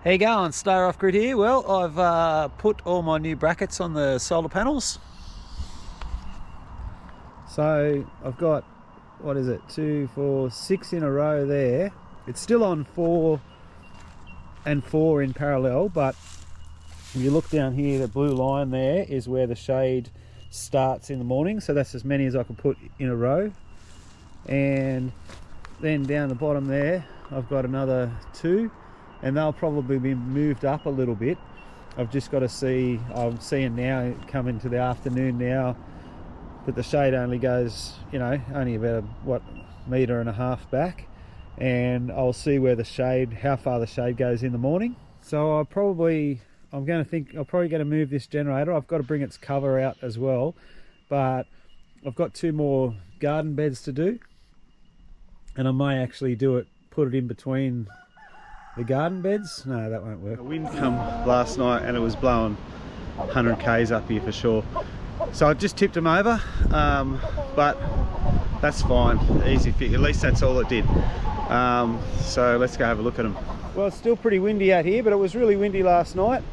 How you going? Star Off Grid here. Well, I've put all my new brackets on the solar panels. So I've got, what is it, 2, 4, 6 in a row there. It's still on 4 and 4 in parallel, but if you look down here, the blue line there is where the shade starts in the morning. So that's as many as I can put in a row. And then down the bottom there, I've got another 2. And they'll probably be moved up a little bit. I've just got to see, I'm seeing now, coming to the afternoon now, that the shade only goes, you know, only about a metre and a half back. And I'll see where the shade, how far the shade goes in the morning. So I'm probably going to move this generator. I've got to bring its cover out as well. But I've got 2 more garden beds to do. And I may actually put it in between the garden beds. No, that won't work. The wind come last night and it was blowing 100 k's up here for sure. So I just tipped them over, but that's fine, easy fix. At least that's all it did. So let's go have a look at them. Well, it's still pretty windy out here, but it was really windy last night,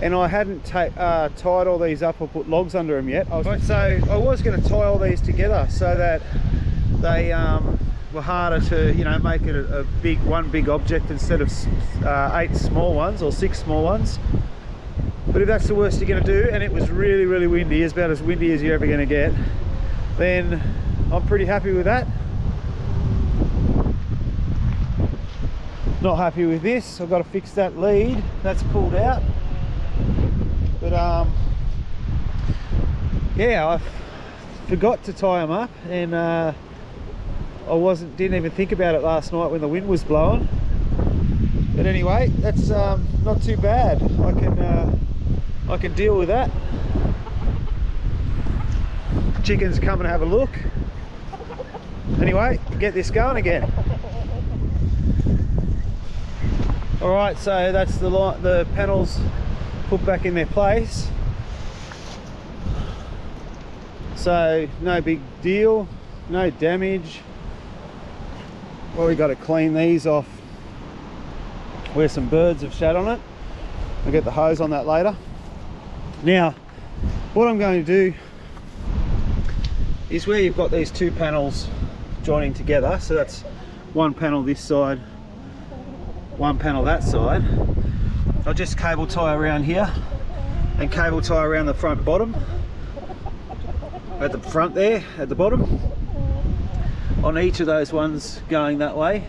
and I hadn't tied all these up or put logs under them yet. So I was going to tie all these together so that they were harder to, you know, make it one big object instead of 8 small ones or 6 small ones. But if that's the worst you're going to do, and it was really, really windy, it's about as windy as you're ever going to get, then I'm pretty happy with that. Not happy with this. I've got to fix that lead. That's pulled out. But yeah, I forgot to tie them up, and I didn't even think about it last night when the wind was blowing. But anyway, that's not too bad. I can deal with that. Chickens come and have a look. Anyway, get this going again. All right, so that's the panels put back in their place. So no big deal, no damage. Well, we got to clean these off where some birds have shat on it. I'll get the hose on that later. Now, what I'm going to do is where you've got these 2 panels joining together, so that's 1 panel this side, 1 panel that side. I'll just cable tie around here and cable tie around the front bottom, at the front there, at the bottom, on each of those ones going that way,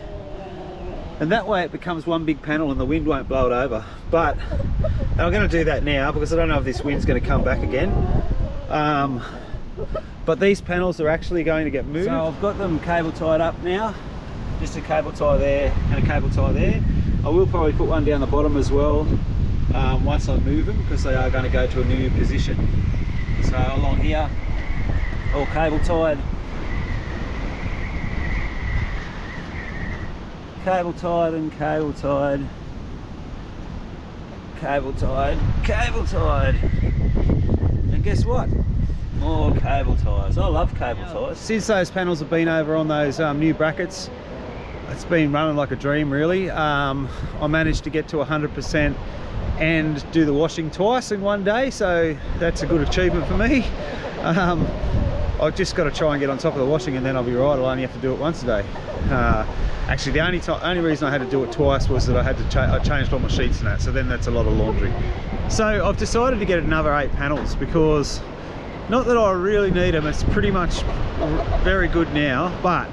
and that way it becomes one big panel and the wind won't blow it over. But I'm going to do that now because I don't know if this wind's going to come back again. But these panels are actually going to get moved. So I've got them cable tied up now, just a cable tie there and a cable tie there. I will probably put one down the bottom as well once I move them, because they are going to go to a new position. So along here, all cable tied. Cable tied and cable tied, cable tied, cable tied, and guess what? More cable ties. I love cable ties. Since those panels have been over on those new brackets, it's been running like a dream, really. I managed to get to 100% and do the washing twice in one day, so that's a good achievement for me. I've just got to try and get on top of the washing, and then I'll be right. I'll only have to do it once a day. Actually, the only reason I had to do it twice was that I changed all my sheets and that, so then that's a lot of laundry. So I've decided to get another 8 panels, because not that I really need them, it's pretty much very good now, but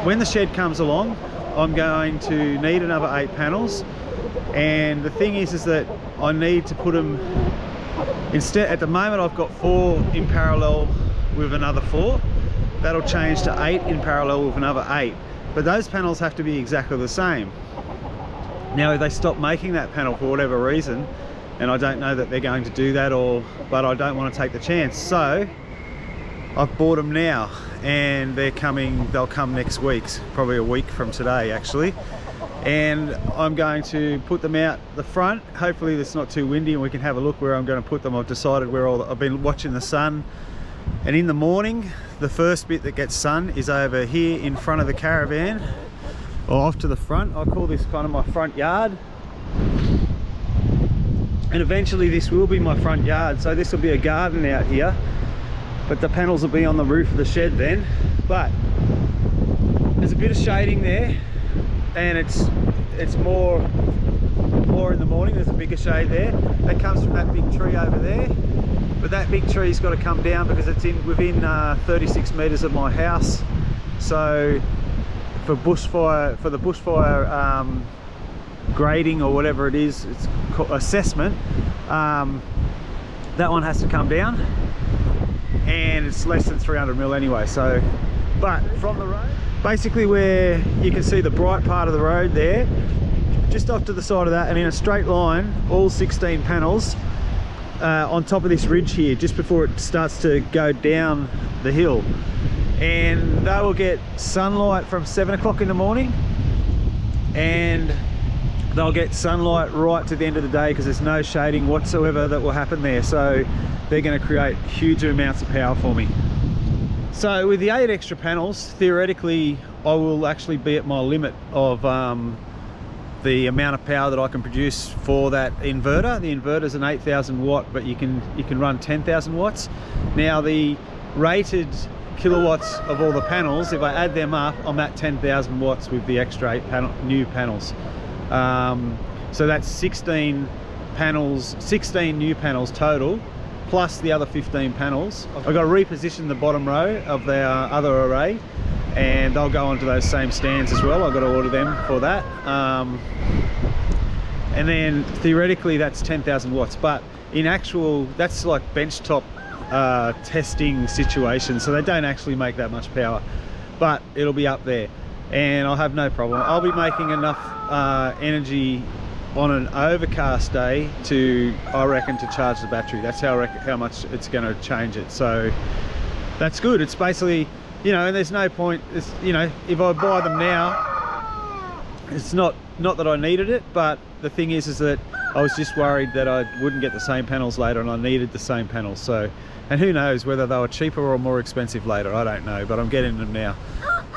when the shed comes along, I'm going to need another 8 panels. And the thing is that I need to put them, instead, at the moment I've got 4 in parallel with another 4. That'll change to 8 in parallel with another 8. But those panels have to be exactly the same. Now, if they stop making that panel for whatever reason, and I don't know that they're going to do that, but I don't want to take the chance, so I've bought them now, and they'll come next week, probably a week from today actually. And I'm going to put them out the front. Hopefully it's not too windy and we can have a look where I'm going to put them. I've decided I've been watching the sun, and in the morning the first bit that gets sun is over here in front of the caravan, or off to the front. I call this kind of my front yard. And eventually this will be my front yard, so this will be a garden out here, but the panels will be on the roof of the shed then. But there's a bit of shading there, and it's more in the morning. There's a bigger shade there that comes from that big tree over there, but that big tree's got to come down because it's within 36 meters of my house. So for bushfire, for the bushfire grading or whatever it is, it's called assessment, that one has to come down, and it's less than 300 mil anyway. So, but from the road, basically where you can see the bright part of the road there, just off to the side of that, and in a straight line, all 16 panels on top of this ridge here, just before it starts to go down the hill. And they will get sunlight from 7 o'clock in the morning, and they'll get sunlight right to the end of the day because there's no shading whatsoever that will happen there. So they're going to create huge amounts of power for me. So with the 8 extra panels, theoretically I will actually be at my limit of the amount of power that I can produce for that inverter. The inverter is an 8,000 watt, but you can run 10,000 watts. Now the rated kilowatts of all the panels, if I add them up, I'm at 10,000 watts with the extra 8 new panels. So that's 16 panels, 16 new panels total, plus the other 15 panels. I've got to reposition the bottom row of the other array, and they'll go onto those same stands as well. I've got to order them for that. And then theoretically that's 10,000 watts, but in actual, that's like benchtop testing situation, so they don't actually make that much power, but it'll be up there and I'll have no problem. I'll be making enough energy on an overcast day to, I reckon, to charge the battery. That's how much it's going to change it. So that's good. It's basically, you know, and there's no point, it's, you know, if I buy them now, it's not that I needed it, but the thing is that I was just worried that I wouldn't get the same panels later, and I needed the same panels. So, and who knows whether they were cheaper or more expensive later, I don't know, but I'm getting them now.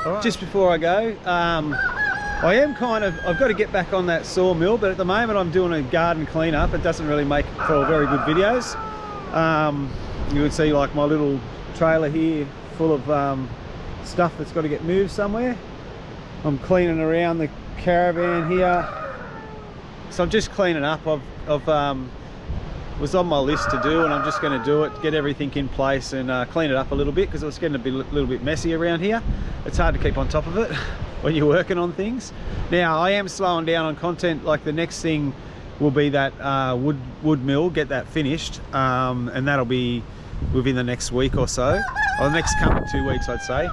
Right. Just before I go, I am I've got to get back on that sawmill, but at the moment I'm doing a garden cleanup. It doesn't really make for very good videos. You would see like my little trailer here full of stuff that's got to get moved somewhere. I'm cleaning around the caravan here. So I'm just cleaning up. Was on my list to do, and I'm just going to do it, get everything in place and clean it up a little bit, because it's getting to be a little bit messy around here. It's hard to keep on top of it when you're working on things. Now I am slowing down on content. Like the next thing will be that wood mill, get that finished, and that'll be within the next week or so, or the next couple 2 weeks I'd say.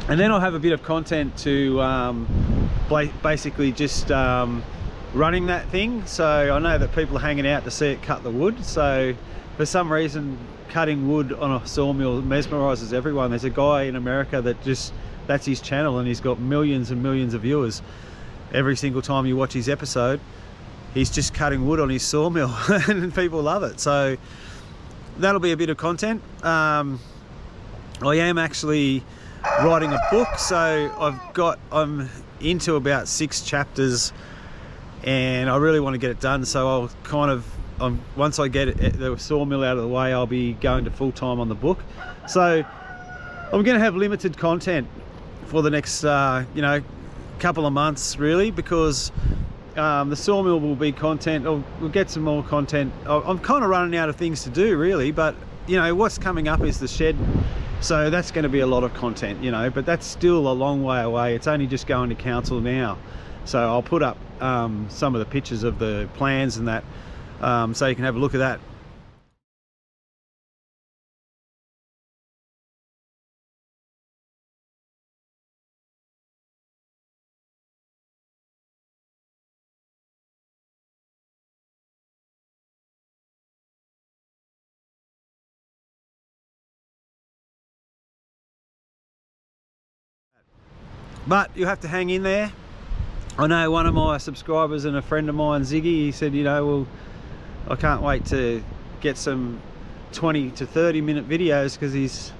And then I'll have a bit of content to basically just running that thing. So I know that people are hanging out to see it cut the wood, so for some reason cutting wood on a sawmill mesmerizes everyone. There's a guy in America that that's his channel, and he's got millions and millions of viewers. Every single time you watch his episode, he's just cutting wood on his sawmill and people love it. So that'll be a bit of content. I am actually writing a book, so I'm into about 6 chapters, and I really want to get it done. So once I get the sawmill out of the way, I'll be going to full time on the book. So I'm going to have limited content for the next couple of months really, because the sawmill will be content, or we'll get some more content. I'm kind of running out of things to do really, but you know what's coming up is the shed, so that's going to be a lot of content, you know, but that's still a long way away. It's only just going to council now, so I'll put up some of the pictures of the plans and that, so you can have a look at that. But you have to hang in there. I know one of my subscribers and a friend of mine, Ziggy, he said, you know, well, I can't wait to get some 20 to 30 minute videos, because he's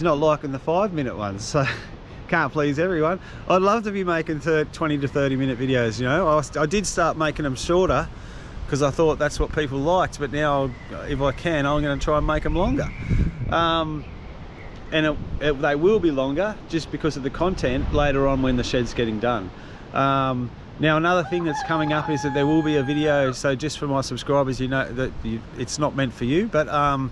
not liking the 5-minute ones, so can't please everyone. I'd love to be making 20 to 30 minute videos, you know. I did start making them shorter, because I thought that's what people liked, but now if I can, I'm going to try and make them longer. And they will be longer just because of the content later on when the shed's getting done. Now another thing that's coming up is that there will be a video, so just for my subscribers, you know that it's not meant for you, but I'm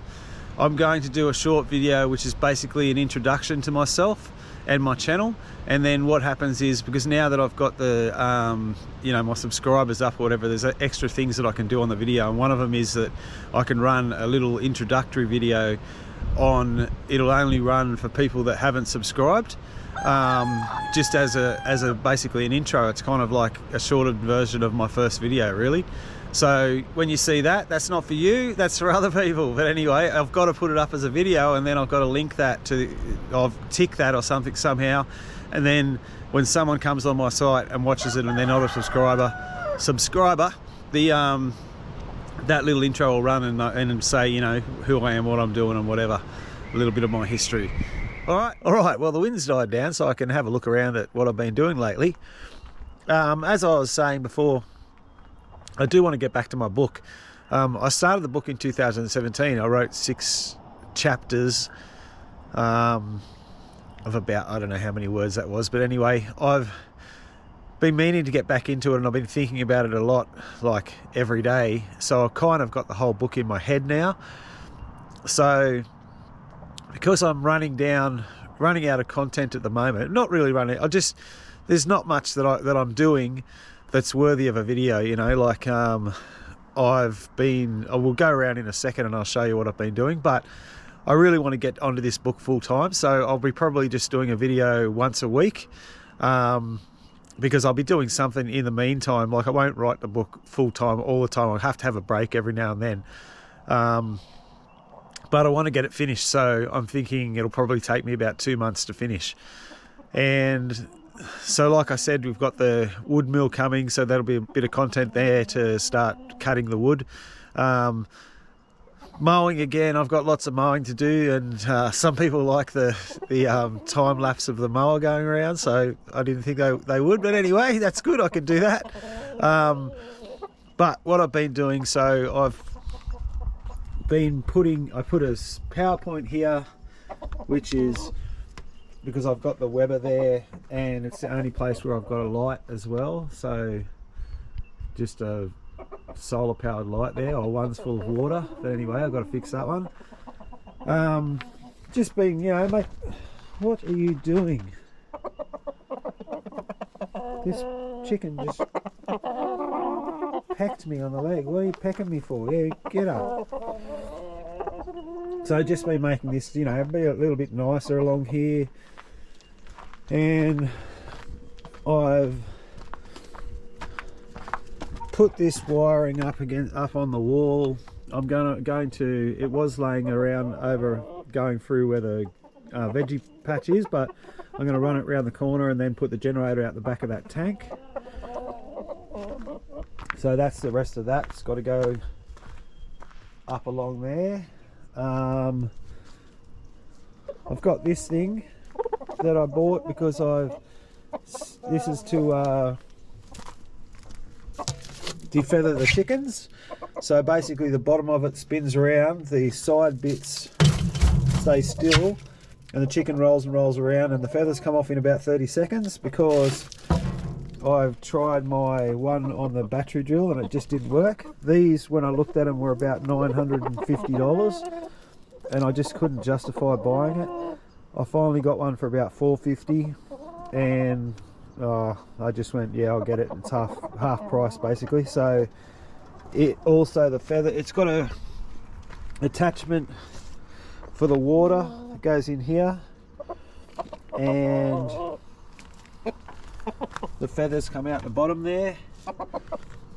going to do a short video which is basically an introduction to myself and my channel. And then what happens is, because now that I've got the you know, my subscribers up or whatever, there's extra things that I can do on the video, and one of them is that I can run a little introductory video on, it'll only run for people that haven't subscribed, just as a basically an intro. It's kind of like a shortened version of my first video, really. So when you see that, that's not for you, that's for other people. But anyway, I've got to put it up as a video, and then I've got to link that to, I've tick that or something somehow, and then when someone comes on my site and watches it and they're not a subscriber, the that little intro will run and say, you know, who I am, what I'm doing, and whatever, a little bit of my history. All right. Well, the wind's died down, so I can have a look around at what I've been doing lately. As I was saying before, I do want to get back to my book. I started the book in 2017. I wrote 6 chapters of about, I don't know how many words that was, but anyway, I've been meaning to get back into it, and I've been thinking about it a lot, like every day. So I've kind of got the whole book in my head now. So because I'm running out of content at the moment, not really running, there's not much that I'm doing that's worthy of a video, you know, like I will go around in a second and I'll show you what I've been doing, but I really want to get onto this book full time, so I'll be probably just doing a video once a week, because I'll be doing something in the meantime. Like, I won't write the book full time all the time. I'll have to have a break every now and then, but I want to get it finished, so I'm thinking it'll probably take me about 2 months to finish. And so, like I said, we've got the wood mill coming, so that'll be a bit of content there to start cutting the wood. Mowing again, I've got lots of mowing to do, and some people like the time lapse of the mower going around, so I didn't think they would, but anyway, that's good, I can do that. But what I've been doing, so I put a PowerPoint here, which is because I've got the Weber there, and it's the only place where I've got a light as well, so just a solar powered light there, or one's full of water, but anyway, I've got to fix that one. Just being, you know, mate, what are you doing? This chicken just pecked me on the leg. What are you pecking me for? Yeah, get up. So just been making this, you know, be a little bit nicer along here, and I've put this wiring up on the wall. I'm going to. It was laying around over, going through where the veggie patch is, but I'm going to run it around the corner and then put the generator out the back of that tank. So that's the rest of that. It's got to go up along there. I've got this thing that I bought because this is to defeather the chickens. So basically the bottom of it spins around, the side bits stay still, and the chicken rolls and rolls around, and the feathers come off in about 30 seconds because I've tried my one on the battery drill and it just didn't work. These, when I looked at them, were about $950, and I just couldn't justify buying it. I finally got one for about $450, and I just went, yeah, I'll get it. It's half price basically. So it also, the feather, it's got a attachment for the water that goes in here, and the feathers come out the bottom there.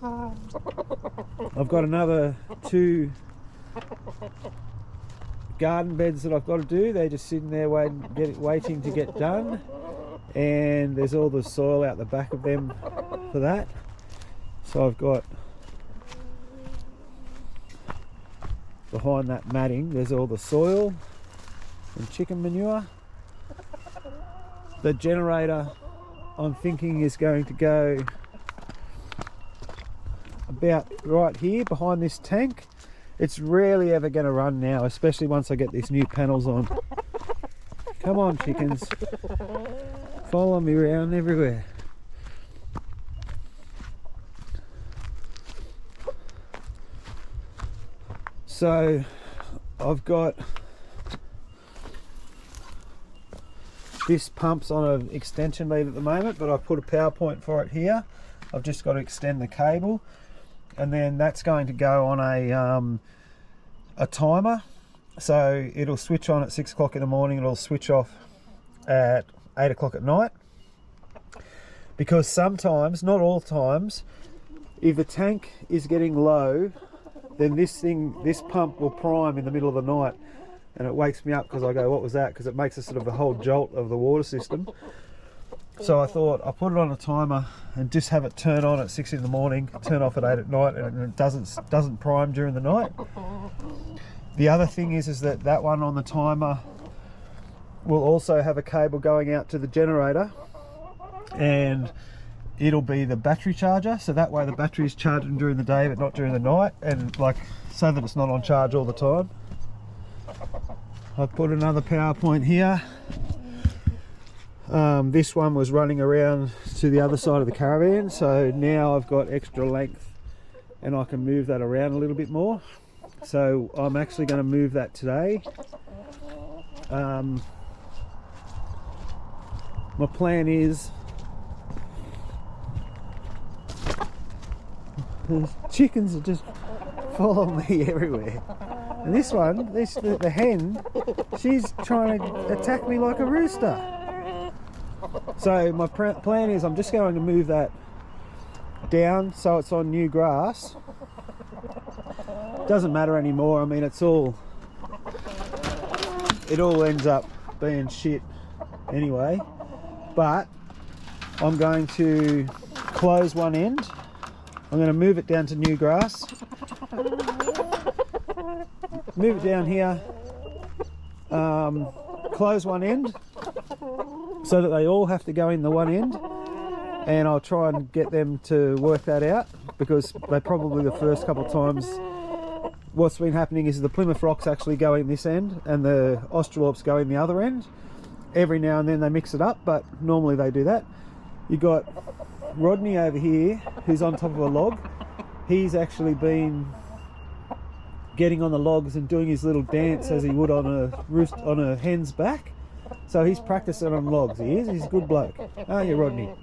I've got another 2 garden beds that I've got to do. They're just sitting there waiting to get done, and there's all the soil out the back of them for that. So I've got, behind that matting, there's all the soil and chicken manure. The generator, I'm thinking, is going to go about right here behind this tank. It's rarely ever going to run now, especially once I get these new panels on. Come on, chickens. Follow me around everywhere. So I've got this pump's on an extension lead at the moment, but I've put a power point for it here. I've just got to extend the cable, and then that's going to go on a timer. So it'll switch on at 6 o'clock in the morning, it'll switch off at 8 o'clock at night. Because sometimes, not all times, if the tank is getting low, then this pump will prime in the middle of the night, and it wakes me up because I go, what was that? Because it makes a sort of a whole jolt of the water system. So I thought I'll put it on a timer and just have it turn on at 6 in the morning, turn off at 8 at night, and it doesn't prime during the night. The other thing is that one on the timer will also have a cable going out to the generator, and it'll be the battery charger, so that way the battery is charging during the day but not during the night, and like so that it's not on charge all the time. I've put another power point here. This one was running around to the other side of the caravan, so now I've got extra length and I can move that around a little bit more. So I'm actually going to move that today. My plan is, the chickens are just following me everywhere. And this one, the hen, she's trying to attack me like a rooster. So my plan is I'm just going to move that down so it's on new grass. Doesn't matter anymore. I mean, it all ends up being shit anyway. But I'm going to close one end. I'm going to move it down to new grass. Move it down here. Close one end so that they all have to go in the one end. And I'll try and get them to work that out, because they probably the first couple of times what's been happening is the Plymouth Rocks actually go in this end and the Australorps go in the other end. Every now and then they mix it up, but normally they do that. You got Rodney over here who's on top of a log. He's actually been getting on the logs and doing his little dance as he would on a hen's back. So he's practicing on logs. He's a good bloke, aren't you, Rodney?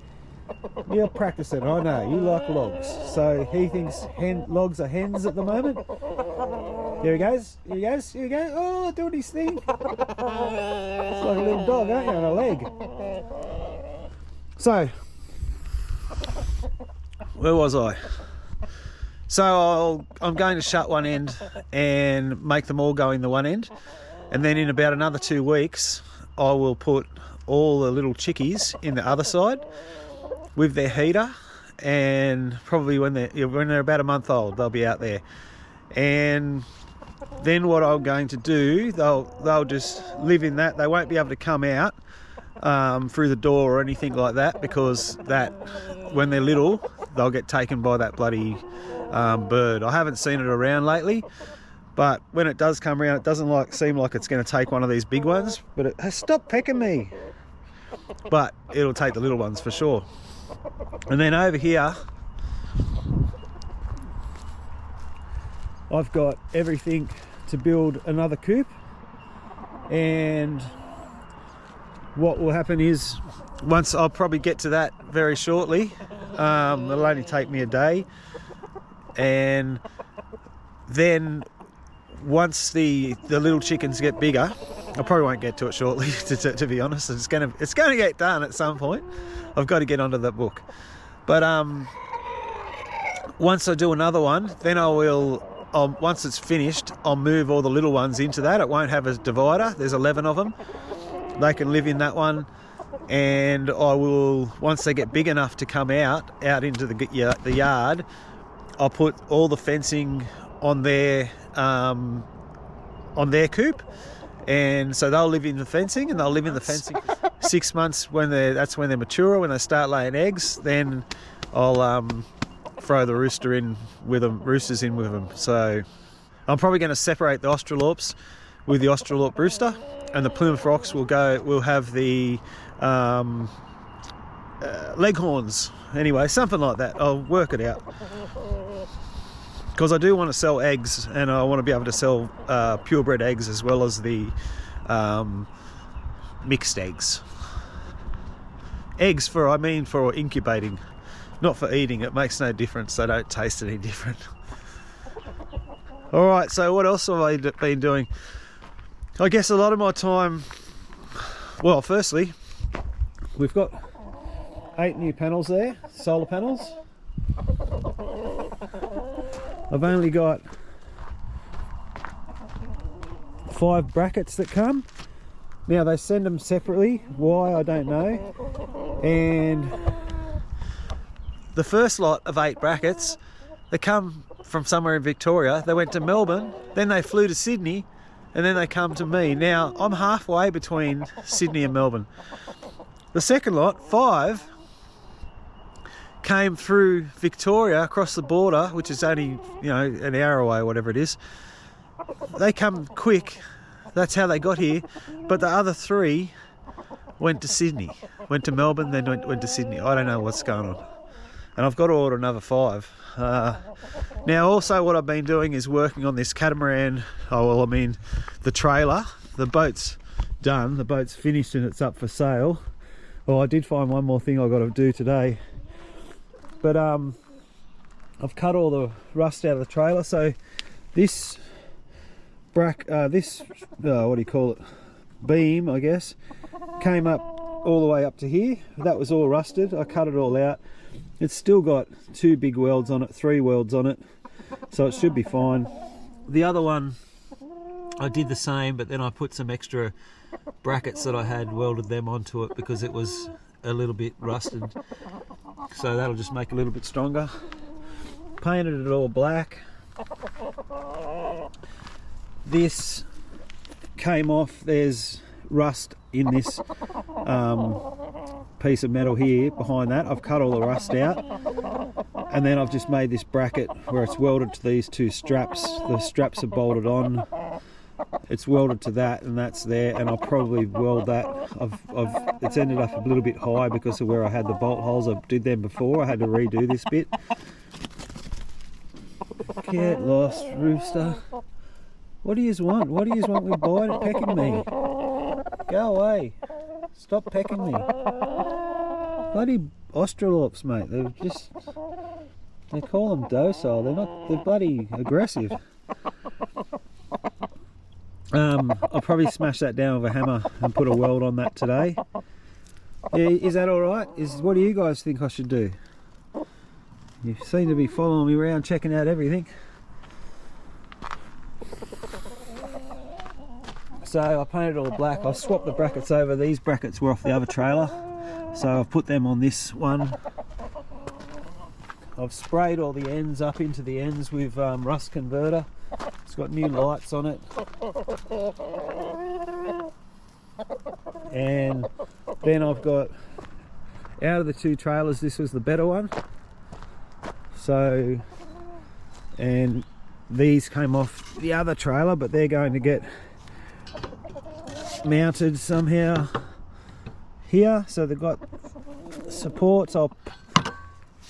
You're practicing, I know, you like logs. So he thinks logs are hens at the moment. Here he goes, here he goes, here he goes. Oh, doing his thing. It's like a little dog, aren't you, on a leg. So, where was I? So I'm going to shut one end and make them all go in the one end. And then in about another 2 weeks, I will put all the little chickies in the other side with their heater, and probably when they're about a month old, they'll be out there. And then what I'm going to do, they'll just live in that. They won't be able to come out through the door or anything like that, because when they're little, they'll get taken by that bloody bird. I haven't seen it around lately, but when it does come around, it doesn't seem like it's going to take one of these big ones. But it has stopped pecking me. But it'll take the little ones for sure. And then over here, I've got everything to build another coop. And what will happen is, I'll probably get to that very shortly. It'll only take me a day. And then once the little chickens get bigger, I probably won't get to it shortly, to be honest. It's going to get done at some point. I've got to get onto that book. But once I do another one, then once it's finished, I'll move all the little ones into that. It won't have a divider. There's 11 of them. They can live in that one. And I will, once they get big enough to come out into the yard, I'll put all the fencing on their coop. And so they'll live in the fencing, and they'll live in the fencing 6 months that's when they're mature, when they start laying eggs. Then I'll throw the roosters in with them. So I'm probably going to separate the Australorps with the Australorp rooster, and the Plymouth Rocks will have the Leghorns. Anyway, something like that. I'll work it out. Because I do want to sell eggs, and I want to be able to sell purebred eggs as well as the mixed eggs. Eggs for incubating, not for eating. It makes no difference. They don't taste any different. Alright, so what else have I been doing? I guess a lot of my time, well, firstly, we've got 8 new panels there, solar panels. I've only got 5 brackets that come. Now they send them separately, why I don't know. And the first lot of 8 brackets, they come from somewhere in Victoria, they went to Melbourne, then they flew to Sydney, and then they come to me. Now I'm halfway between Sydney and Melbourne. The second lot, 5, came through Victoria across the border, which is only, you know, an hour away or whatever it is. They come quick, that's how they got here. But the other 3 went to Sydney, went to Melbourne, then went to Sydney. I don't know what's going on, and I've got to order another 5. Now also what I've been doing is working on this catamaran. The trailer. The boat's done, the boat's finished and it's up for sale. Well, I did find one more thing I've got to do today. But I've cut all the rust out of the trailer, so this what do you call it, beam, I guess, came up all the way up to here. That was all rusted. I cut it all out. It's still got 2 big welds on it, 3 welds on it, so it should be fine. The other one, I did the same, but then I put some extra brackets that I had, welded them onto it because it was a little bit rusted. So that'll just make it a little bit stronger. Painted it all black. This came off. There's rust in this piece of metal here behind that. I've cut all the rust out, and then I've just made this bracket where it's welded to these 2 straps. The straps are bolted on. It's welded to that, and that's there, and I'll probably weld that. It's ended up a little bit high because of where I had the bolt holes. I did them before. I had to redo this bit. Get lost, rooster. What do you want? What do you want with Boyd pecking me? Go away. Stop pecking me. Bloody Australorps, mate. They call them docile. They're bloody aggressive. I'll probably smash that down with a hammer and put a weld on that today. Yeah, is that alright? What do you guys think I should do? You seem to be following me around, checking out everything. So I painted all black. I swapped the brackets over. These brackets were off the other trailer, so I've put them on this one. I've sprayed all the ends up into the ends with rust converter. It's got new lights on it. And then I've got, out of the 2 trailers, this was the better one. So, and these came off the other trailer, but they're going to get mounted somehow here. So they've got supports. I'll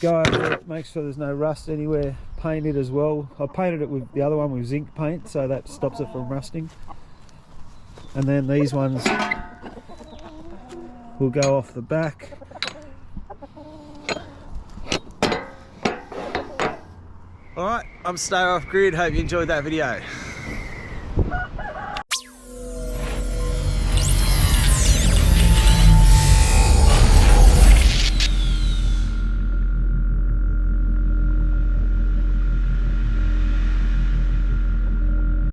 go over it, make sure there's no rust anywhere, paint it as well. I painted it with the other one with zinc paint, so that stops it from rusting. And then these ones will go off the back. Alright, I'm Stay Off Grid. Hope you enjoyed that video.